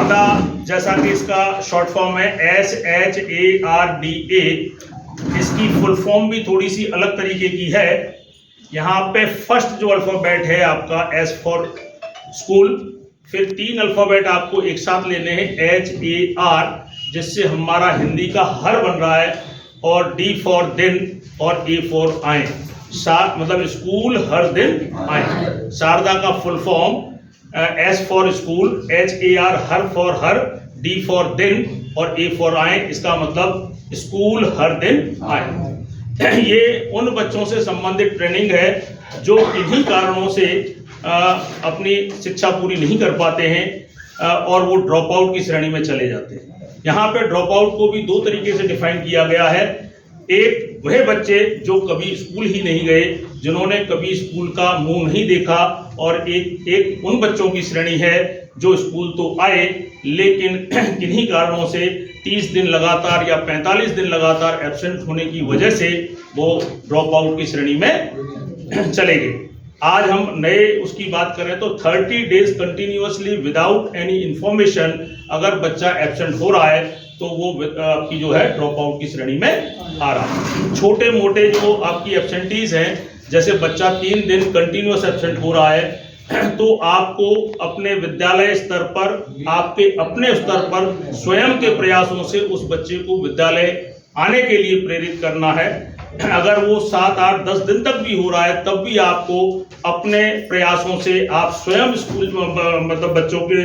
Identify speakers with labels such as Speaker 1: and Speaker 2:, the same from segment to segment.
Speaker 1: शारदा, जैसा कि इसका शॉर्ट फॉर्म है SHARDA, इसकी फुल फॉर्म भी थोड़ी सी अलग तरीके की है। यहाँ पे फर्स्ट जो अल्फाबेट है आपका S फॉर स्कूल, फिर 3 अल्फाबेट आपको एक साथ लेने हैं HAR, जिससे हमारा हिंदी का हर बन रहा है, और D फॉर दिन और A फॉर आए, मतलब स्कूल हर दिन आए। शारदा का full form S for school, HAR her for her, D for दिन और A फॉर आए, इसका मतलब स्कूल हर दिन आए। ये उन बच्चों से संबंधित ट्रेनिंग है जो इन्हीं कारणों से अपनी शिक्षा पूरी नहीं कर पाते हैं और वो ड्रॉप आउट की श्रेणी में चले जाते हैं। यहाँ पे ड्रॉप आउट को भी 2 तरीके से डिफाइन किया गया है। एक वह बच्चे जो कभी स्कूल ही नहीं गए, जिन्होंने कभी स्कूल का मुंह नहीं देखा, और एक उन बच्चों की श्रेणी है जो स्कूल तो आए लेकिन किन्हीं कारणों से 30 दिन लगातार या 45 दिन लगातार एब्सेंट होने की वजह से वो ड्रॉप आउट की श्रेणी में चले गए। आज हम नए उसकी बात करें तो 30 days continuously without any information अगर बच्चा एब्सेंट हो रहा है तो वो आपकी जो है ड्रॉप आउट की श्रेणी में आ रहा है। छोटे मोटे जो आपकी एब्सेंटीज हैं, जैसे बच्चा 3 दिन कंटिन्यूअस एब्सेंट हो रहा है, तो आपको अपने विद्यालय स्तर पर, आपके अपने स्तर पर स्वयं के प्रयासों से उस बच्चे को विद्यालय आने के लिए प्रेरित करना है। अगर वो 7, 8, 10 दिन तक भी हो रहा है तब भी आपको अपने प्रयासों से आप स्वयं स्कूल मतलब बच्चों के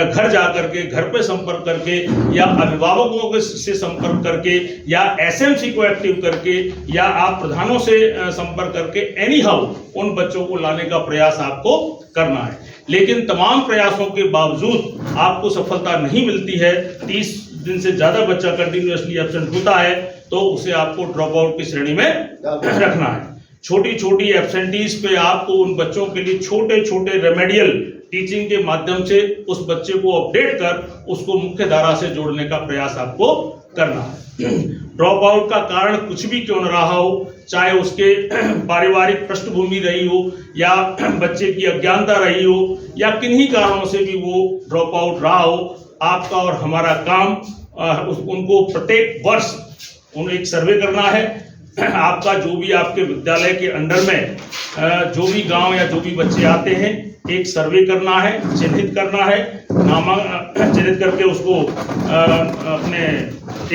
Speaker 1: घर जा करके, घर पे संपर्क करके, या अभिभावकों से संपर्क करके, या SMC को एक्टिव करके, या आप प्रधानों से संपर्क करके एनी हाउ उन बच्चों को लाने का प्रयास आपको करना है। लेकिन तमाम प्रयासों के बावजूद आपको सफलता नहीं मिलती है, 30 दिन से ज्यादा बच्चा कंटिन्यूअसली एब्सेंट होता है, तो उसे आपको ड्रॉप आउट की श्रेणी में रखना है। छोटी छोटी एब्सेंटीज पे आपको उन बच्चों के लिए छोटे छोटे रेमेडियल टीचिंग के माध्यम से उस बच्चे को अपडेट कर उसको मुख्य धारा से जोड़ने का प्रयास आपको करना है। ड्रॉप आउट का कारण कुछ भी क्यों न रहा हो, चाहे उसके पारिवारिक पृष्ठभूमि रही हो, या बच्चे की अज्ञानता रही हो, या किन्हीं कारणों से भी वो ड्रॉप आउट रहा हो, आपका और हमारा काम उनको प्रत्येक वर्ष उन्हें एक सर्वे करना है। आपका जो भी आपके विद्यालय के अंडर में जो भी गांव या जो भी बच्चे आते हैं, एक सर्वे करना है, चिन्हित करना है, चिन्हित करके उसको अपने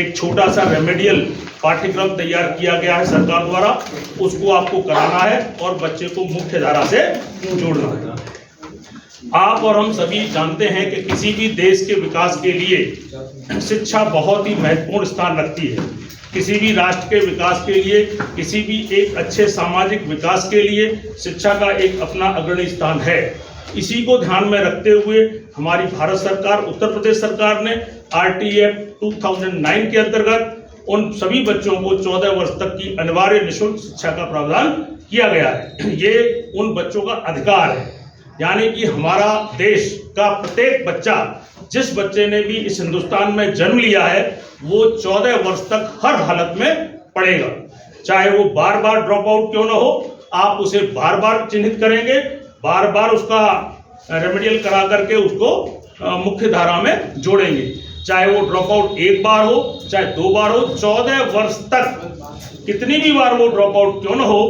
Speaker 1: एक छोटा सा रेमेडियल पाठ्यक्रम तैयार किया गया है सरकार द्वारा, उसको आपको कराना है और बच्चे को मुख्य धारा से जोड़ना है। आप और हम सभी जानते हैं कि किसी भी देश के विकास के लिए शिक्षा बहुत ही महत्वपूर्ण स्थान रखती है। किसी भी राष्ट्र के विकास के लिए, किसी भी एक अच्छे सामाजिक विकास के लिए शिक्षा का एक अपना अग्रणी स्थान है। इसी को ध्यान में रखते हुए हमारी भारत सरकार, उत्तर प्रदेश सरकार ने RTF 2009 के अंतर्गत उन सभी बच्चों को 14 वर्ष तक की अनिवार्य निःशुल्क शिक्षा का प्रावधान किया गया है। ये उन बच्चों का अधिकार है, यानी कि हमारा देश का प्रत्येक बच्चा, जिस बच्चे ने भी इस हिंदुस्तान में जन्म लिया है, वो 14 वर्ष तक हर हालत में पढ़ेगा। चाहे वो बार बार ड्रॉप आउट क्यों ना हो, आप उसे बार बार चिन्हित करेंगे, बार बार उसका रेमेडियल करा करके उसको मुख्य धारा में जोड़ेंगे। चाहे वो ड्रॉप आउट 1 बार हो, चाहे 2 बार हो, 14 वर्ष तक कितनी भी बार वो ड्रॉप आउट क्यों ना हो,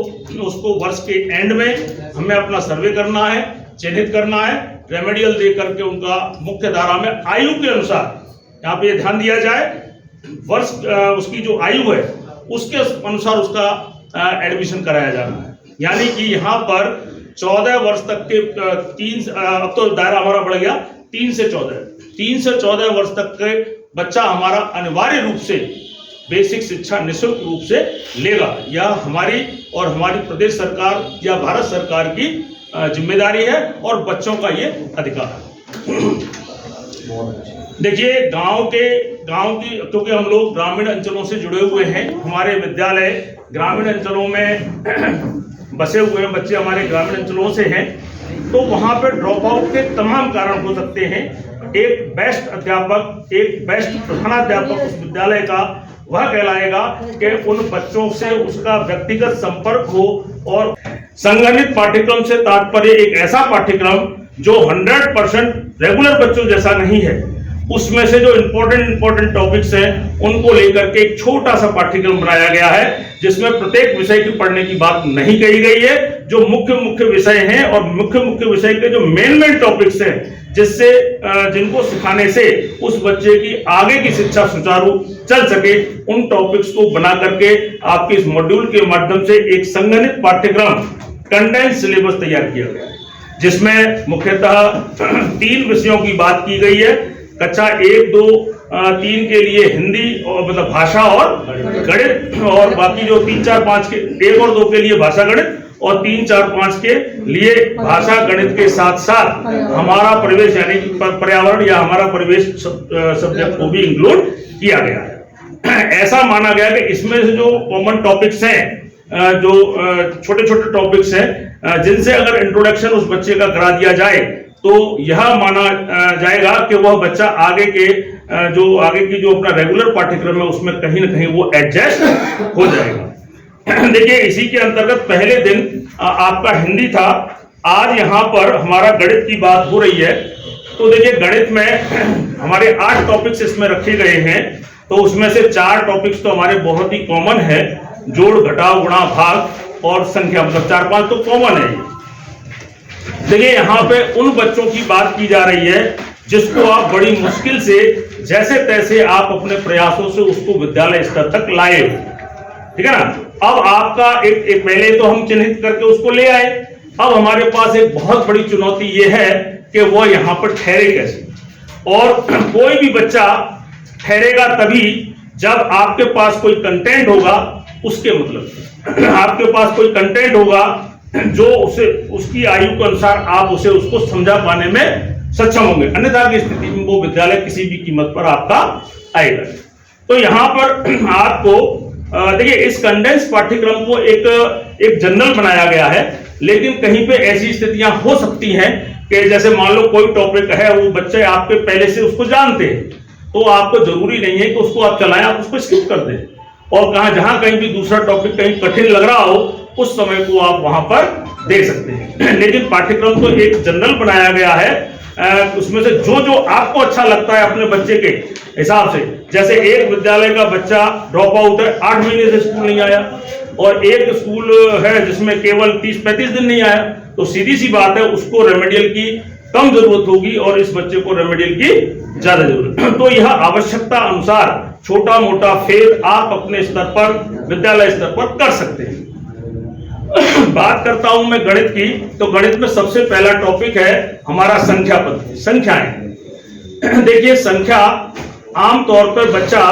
Speaker 1: उसको वर्ष के एंड में हमें अपना सर्वे करना है, चिन्हित करना है, रेमेडियल दे करके उनका मुख्य धारा में आयु के अनुसार, यहाँ पे ध्यान दिया जाए, वर्ष उसकी जो आयु है उसके अनुसार उसका एडमिशन कराया जाना है। यानी कि यहाँ पर 14 वर्ष तक के अब तो दायरा हमारा बढ़ गया 3 से 14 वर्ष तक के बच्चा हमारा अनिवार्य रूप से बेसिक शिक्षा निःशुल्क रूप से लेगा। यह हमारी और हमारी प्रदेश सरकार या भारत सरकार की जिम्मेदारी है और बच्चों का ये अधिकार है। देखिए, गांव की, क्योंकि हम लोग ग्रामीण अंचलों से जुड़े हुए हैं, हमारे विद्यालय ग्रामीण अंचलों में बसे हुए हैं, बच्चे हमारे ग्रामीण अंचलों से हैं, तो वहां पर ड्रॉप आउट के तमाम कारण हो सकते हैं। एक बेस्ट अध्यापक, एक बेस्ट प्रधानाध्यापक उस विद्यालय का वह कहलाएगा कि उन बच्चों से उसका व्यक्तिगत संपर्क हो, और संगठित पाठ्यक्रम से तात्पर्य एक ऐसा पाठ्यक्रम जो 100% रेगुलर बच्चों जैसा नहीं है, उसमें से जो इंपॉर्टेंट टॉपिक्स हैं उनको लेकर के एक छोटा सा पाठ्यक्रम बनाया गया है, जिसमें प्रत्येक विषय की पढ़ने की बात नहीं कही गई है। जो मुख्य विषय हैं और मुख्य विषय के जो मेन टॉपिक्स हैं, जिससे जिनको सिखाने से उस बच्चे की आगे की शिक्षा सुचारू चल सके, उन टॉपिक्स को बना करके आपके इस मॉड्यूल के माध्यम से एक संगठित पाठ्यक्रम कंडेंस सिलेबस तैयार किया गया है, जिसमें मुख्यतः 3 विषयों की बात की गई है। कक्षा 1, 2, 3 के लिए हिंदी और मतलब भाषा और गणित, और बाकी जो 3, 4, 5 के 1 और 2 के लिए भाषा गणित, और 3, 4, 5 के लिए भाषा गणित के साथ साथ हमारा परिवेश यानी कि पर्यावरण या हमारा परिवेश सब्जेक्ट को भी इंक्लूड किया गया है। ऐसा माना गया कि इसमें से जो कॉमन टॉपिक्स हैं, जो छोटे टॉपिक्स हैं, जिनसे अगर इंट्रोडक्शन उस बच्चे का करा दिया जाए तो यह माना जाएगा कि वह बच्चा आगे की जो अपना रेगुलर पाठ्यक्रम है उसमें कहीं ना कहीं वो एडजस्ट हो जाएगा। देखिए, इसी के अंतर्गत पहले दिन आपका हिंदी था, आज यहाँ पर हमारा गणित की बात हो रही है। तो देखिए, गणित में हमारे 8 टॉपिक्स इसमें रखे गए हैं, तो उसमें से 4 टॉपिक्स तो हमारे बहुत ही कॉमन है, जोड़, घटाव, गुणा, भाग और संख्या, मतलब 4-5 तो कॉमन है। देखिए, यहाँ पे उन बच्चों की बात की जा रही है जिसको आप बड़ी मुश्किल से जैसे तैसे आप अपने प्रयासों से उसको विद्यालय स्तर तक लाए, ठीक है ना। अब आपका एक पहले तो हम चिन्हित करके उसको ले आए, अब हमारे पास एक बहुत बड़ी चुनौती ये है कि वो यहाँ पर ठहरे कैसे। और कोई भी बच्चा ठहरेगा तभी जब आपके पास कोई कंटेंट होगा, उसके मतलब आपके पास कोई कंटेंट होगा जो उसे उसकी आयु के अनुसार आप उसको समझा पाने में सक्षम होंगे, अन्यथा की स्थिति में वो विद्यालय किसी भी कीमत पर आपका आएगा। तो यहाँ पर आपको देखिए, इस कंडेंस पाठ्यक्रम को एक जनरल बनाया गया है, लेकिन कहीं पे ऐसी स्थितियां हो सकती हैं कि जैसे मान लो कोई टॉपिक है, वो बच्चे आपके पहले से उसको जानते हैं, तो आपको जरूरी नहीं है कि उसको आप चलाएं, आप उसको स्किप कर दें, और जहां कहीं भी दूसरा टॉपिक कहीं कठिन लग रहा हो उस समय को आप वहां पर देख सकते हैं। लेकिन पाठ्यक्रम तो एक जनरल बनाया गया है, उसमें से जो आपको अच्छा लगता है अपने बच्चे के हिसाब से। जैसे एक विद्यालय का बच्चा ड्रॉप आउट है, 8 महीने से स्कूल नहीं आया, और एक स्कूल है जिसमें केवल 30-35 दिन नहीं आया, तो सीधी सी बात है उसको रेमेडियल की कम जरूरत होगी और इस बच्चे को रेमेडियल की ज्यादा जरूरत। तो यह आवश्यकता अनुसार छोटा मोटा फेर आप अपने स्तर पर, विद्यालय स्तर पर कर सकते हैं। बात करता हूं मैं गणित की, तो गणित में सबसे पहला टॉपिक है हमारा संख्या पद्धति, संख्याएं। देखिए, संख्या आमतौर पर बच्चा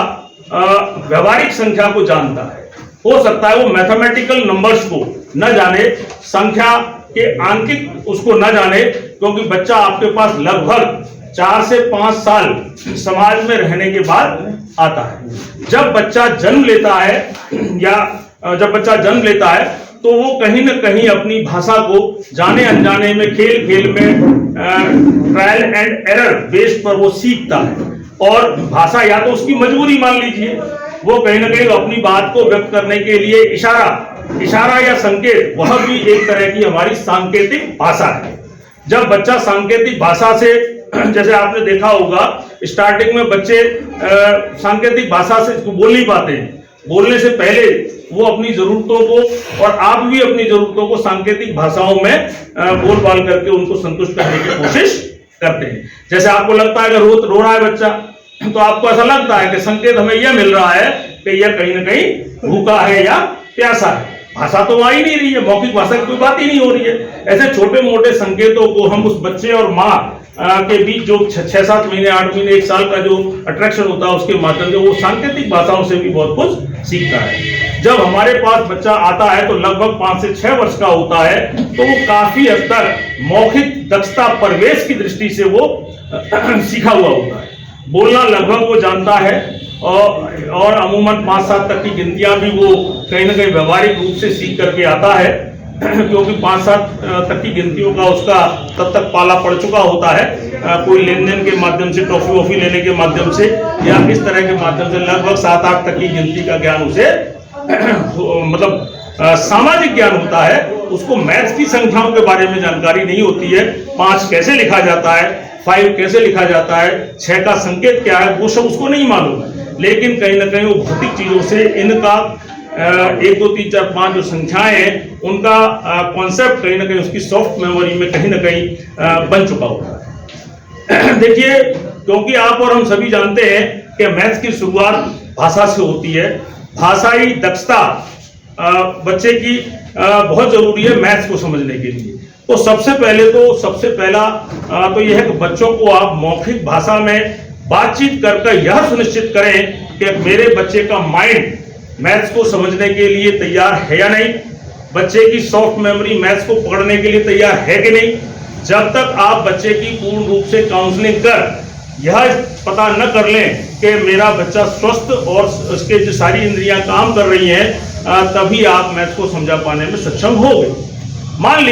Speaker 1: व्यवहारिक संख्या को जानता है, हो सकता है वो मैथमेटिकल नंबर्स को न जाने, संख्या के आंकिक उसको न जाने, क्योंकि बच्चा आपके पास लगभग 4 से 5 साल समाज में रहने के बाद आता है। जब बच्चा जन्म लेता है तो वो कहीं ना कहीं अपनी भाषा को जाने अनजाने में, खेल में, ट्रायल एंड एरर बेस पर वो सीखता है, और भाषा या तो उसकी मजबूरी मान लीजिए, वो कहीं ना कहीं अपनी बात को व्यक्त करने के लिए इशारा या संकेत, वह भी एक तरह की हमारी सांकेतिक भाषा है। जब बच्चा सांकेतिक भाषा से, जैसे आपने देखा होगा स्टार्टिंग में बच्चे सांकेतिक भाषा से बोल नहीं पाते हैं, बोलने से पहले वो अपनी जरूरतों को, और आप भी अपनी जरूरतों को सांकेतिक भाषाओं में बोल बाल करके उनको संतुष्ट करने की कोशिश करते हैं। जैसे आपको लगता है कि रो रहा है बच्चा, तो आपको ऐसा लगता है कि संकेत हमें यह मिल रहा है कि यह कहीं ना कहीं भूखा है या प्यासा है। भाषा तो आ ही नहीं रही है, मौखिक भाषा की कोई बात ही नहीं हो रही है। ऐसे छोटे मोटे संकेतों को हम उस बच्चे और माँ के बीच जो 6-7 महीने, 8 महीने, 1 साल का जो अट्रैक्शन होता है, उसके माध्यम से वो सांकेतिक भाषाओं से भी बहुत कुछ सीखता है। जब हमारे पास बच्चा आता है तो लगभग 5 से 6 वर्ष का होता है, तो वो काफी हद तक मौखिक दक्षता परिवेश की दृष्टि से वो सीखा हुआ होता है। बोलना लगभग वो जानता है, और अमूमन 5-7 तक की गिनतियां भी वो कहीं ना कहीं व्यवहारिक रूप से सीख करके आता है, क्योंकि 5-7 तक की गिनतियों का उसका तब तक पाला पड़ चुका होता है, कोई लेन देन के माध्यम से, टॉफी वॉफी लेने के माध्यम से, या इस तरह के माध्यम से लगभग 7-8 तक की गिनती का ज्ञान उसे मतलब सामाजिक ज्ञान होता है। उसको मैथ्स की संख्याओं के बारे में जानकारी नहीं होती है, 5 कैसे लिखा जाता है, 5 कैसे लिखा जाता है, 6 का संकेत क्या है, वो सब उसको नहीं मालूम है। लेकिन कहीं ना कहीं वो भौतिक चीजों से इनका 1 2 3 4 5 जो संख्याएं हैं उनका कॉन्सेप्ट कहीं ना कहीं उसकी सॉफ्ट मेमोरी में कहीं ना कहीं बन चुका होता है। देखिए, क्योंकि आप और हम सभी जानते हैं कि मैथ्स की शुरुआत भाषा से होती है। भाषाई दक्षता बच्चे की बहुत जरूरी है मैथ्स को समझने के लिए। तो सबसे पहला तो यह है कि बच्चों को आप मौखिक भाषा में बातचीत करके यह सुनिश्चित करें कि मेरे बच्चे का माइंड मैथ्स को समझने के लिए तैयार है या नहीं, बच्चे की सॉफ्ट मेमोरी मैथ्स को पकड़ने के लिए तैयार है कि नहीं। जब तक आप बच्चे की पूर्ण रूप से काउंसलिंग कर यह पता न कर लें कि मेरा बच्चा स्वस्थ और उसके जो सारी इंद्रियां काम कर रही हैं, तभी आप मैथ्स को समझा पाने में सक्षम होगे। मान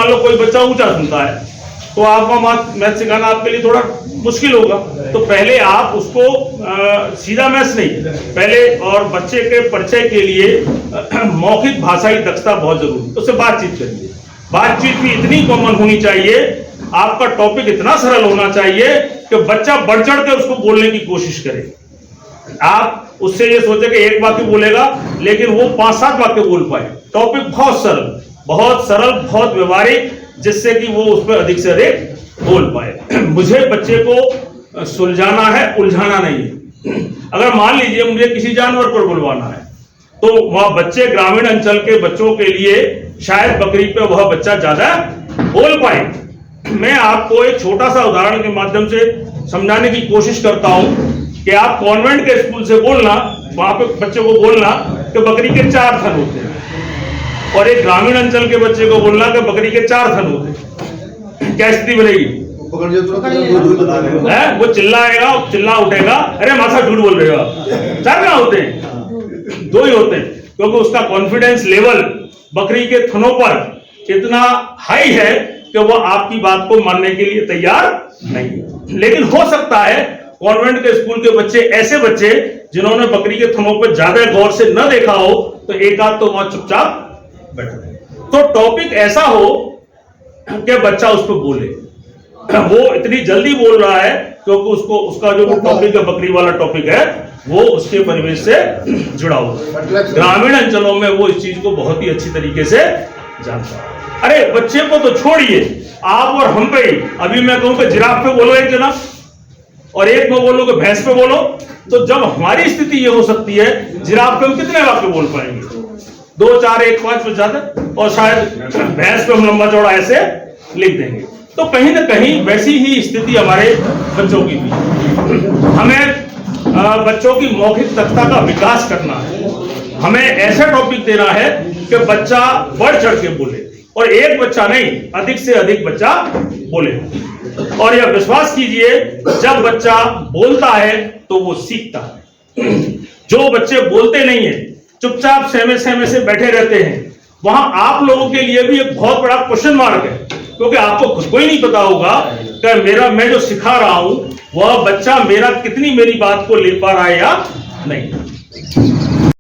Speaker 1: लो कोई बच्चा ऊंचा सुनता है तो आपका मैथ सिखाना आपके लिए थोड़ा मुश्किल होगा। तो पहले आप उसको सीधा मैथ्स नहीं, पहले और बच्चे के परिचय के लिए मौखिक भाषाई दक्षता बहुत जरूरी है। उससे बातचीत करिए। बातचीत भी इतनी कॉमन होनी चाहिए, आपका टॉपिक इतना सरल होना चाहिए कि बच्चा बढ़ चढ़ के उसको बोलने की कोशिश करे। आप उससे ये सोचे कि एक वाक्य बोलेगा, लेकिन वो 5-7 वाक्य बोल पाए। टॉपिक बहुत सरल, बहुत व्यवहारिक, जिससे कि वो उस पर अधिक से अधिक बोल पाए। मुझे बच्चे को सुलझाना है, उलझाना नहीं है। अगर मान लीजिए मुझे किसी जानवर पर बुलवाना है तो वह बच्चे ग्रामीण अंचल के बच्चों के लिए शायद बकरी पे वह बच्चा ज्यादा बोल पाए। मैं आपको एक छोटा सा उदाहरण के माध्यम से समझाने की कोशिश करता हूं कि आप कॉन्वेंट के स्कूल से बोलना, वहां पे बच्चे को बोलना कि बकरी के 4 थन होते हैं, और एक ग्रामीण अंचल के बच्चे को बोलना कि बकरी के 4 थन होते हैं। क्या स्थिति बनेगी? वो चिल्लाएगा, चिल्ला उठेगा, अरे माथा झूठ बोल रहे हो आप, 4 कहां होते हैं? 2 ही होते हैं। क्योंकि उसका कॉन्फिडेंस लेवल बकरी के थनों पर इतना हाई है कि वो आपकी बात को मानने के लिए तैयार नहीं। लेकिन हो सकता है कॉन्वेंट के स्कूल के बच्चे, ऐसे बच्चे जिन्होंने बकरी के थनों पर ज्यादा गौर से न देखा हो, तो एक आध तो वहां चुपचाप बैठा। तो टॉपिक ऐसा हो कि बच्चा उस पर बोले। वो इतनी जल्दी बोल रहा है क्योंकि उसका जो टॉपिक है, बकरी वाला टॉपिक है, वो उसके परिवेश से जुड़ा हुआ है। ग्रामीण अंचलों में वो इस चीज को बहुत ही अच्छी तरीके से जानता है। अरे बच्चे को तो छोड़िए, आप और हम पे ही, अभी मैं कहूं कि जिराफ पे बोलो एक जना, और एक में बोलो कि भैंस पे बोलो, तो जब हमारी स्थिति ये हो सकती है, जिराफ पे हम कितने वाक्य बोल पाएंगे? 2 4 1 5 से ज्यादा, और शायद भैंस पे हम लंबा चौड़ा ऐसे लिख देंगे। तो कहीं ना कहीं वैसी ही स्थिति हमारे बच्चों की भी। हमें बच्चों की मौखिक दक्षता का विकास करना है। हमें ऐसा टॉपिक देना है कि बच्चा बढ़ चढ़ के बोले, और एक बच्चा नहीं, अधिक से अधिक बच्चा बोले। और यह विश्वास कीजिए, जब बच्चा बोलता है तो वो सीखता है। जो बच्चे बोलते नहीं है, चुपचाप सहमे से बैठे रहते हैं, वहां आप लोगों के लिए भी एक बहुत बड़ा क्वेश्चन मार्क है, क्योंकि आपको खुद को ही नहीं पता होगा कि मैं जो सिखा रहा हूं वह बच्चा कितनी मेरी बात को ले पा रहा है या नहीं।